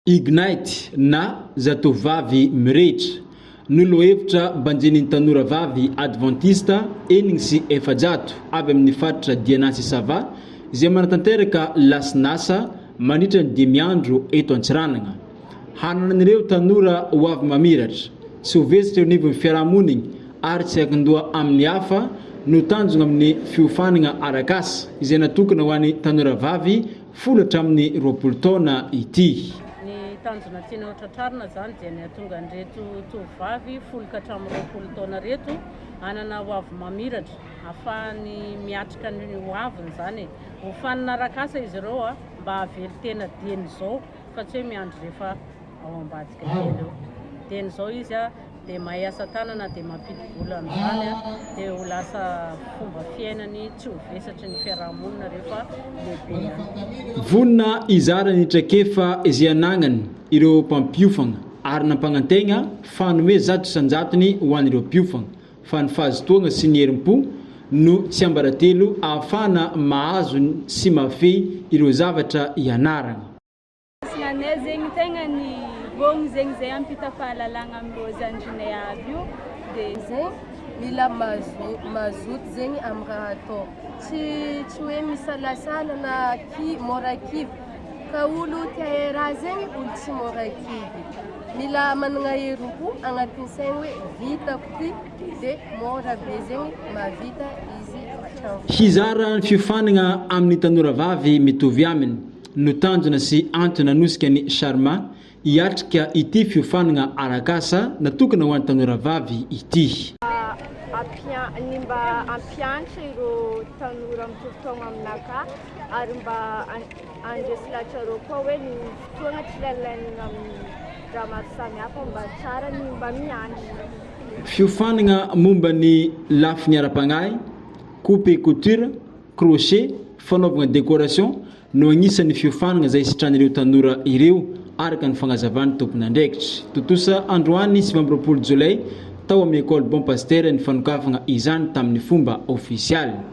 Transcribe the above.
Ignite na zatovavy mirehitra nolohevitra banjen'ny tanora vavy adventista enigny sy efajato avy amin'ny faritra Dianasy Sava izay manatanteraka lasinasa mandritra ny 5 andro eto Antsiranana. Hananan'ireo tanora ho avy mamiratra, tsy ho vesitra eo anivon'ny fiarahamonigny ary tsy ankindoha amin'ny hafa no tanjona amin'ny fiofanana arak'asa izay natokana ho an'ny tanora vavy folatra amin'ny 20 taona ity. Tanjona tiana tratrarina zany dia ny atonga an'ireto tovovavy folo ka hatramin'ny 20 taona reto hanana ho avy mamiratra ahafahany miatrika ny ho aviny zany ho fanina arak'asa izy ireo mba havely tena dieny izao fa tsy hoe miandry rehefa ao ambadika kely eo. Dieny izao izy dia mahay asa tanana dia mampidi-bola amin'izany dia ho lasa fomba fiainany tsy ho vesatry ny fiarahamonina rehefa lehibe. Vonina izara ny traikefa izay anagnany ireo mpampiofagna ary nampanantegna fanome zato isan-jatony ho an'ireo mpiofagna fa ny fahazotoagna sy ny herim-po no tsy ambaratelo ahafahana mahazo sy mafy ireo zavatra ianarana. Sinanay zegny tegna ny vogny zegny zay ampita fahalalagna amin'ireo zandrinay aby io dia zay mila mazoto zegny amin'ny raha atao tsy hoe misalasala na mora kivy ka olo tia raha zegny olo tsy mora kivy mila manana herim-po agnatin'ny saigny hoe vitako ty dia mora be zegny mavita izy hatrany. Hizara ny fiofanana amin'ny tanora vavy mitovy aminy no tanjona sy antony anosika ny Charma hiatrika ity fiofanana arak'asa natokana ho an'ny tanora vavy ity. Ny mba ampianatra ireo tanora mitovy-taogna aminaka ary mba andresilatra ireo koa hoe ny fotoagna tsy lalaina amin'ny raha maro samihafa mba tsara ny mba mianatra. Fiofanana momba ny lafiny ara-pagnahy, coupe et couture, crochet, fanaovana décoration no agnisan'ny fiofanana izay sitran'ireo tanora ireo araka ny fagnazavan'ny tompon'andraikitra. Totosa androany 20 Jolay tao amin'ny école Bon Pasteur ny fanokafana izany tamin'ny fomba ofisialy.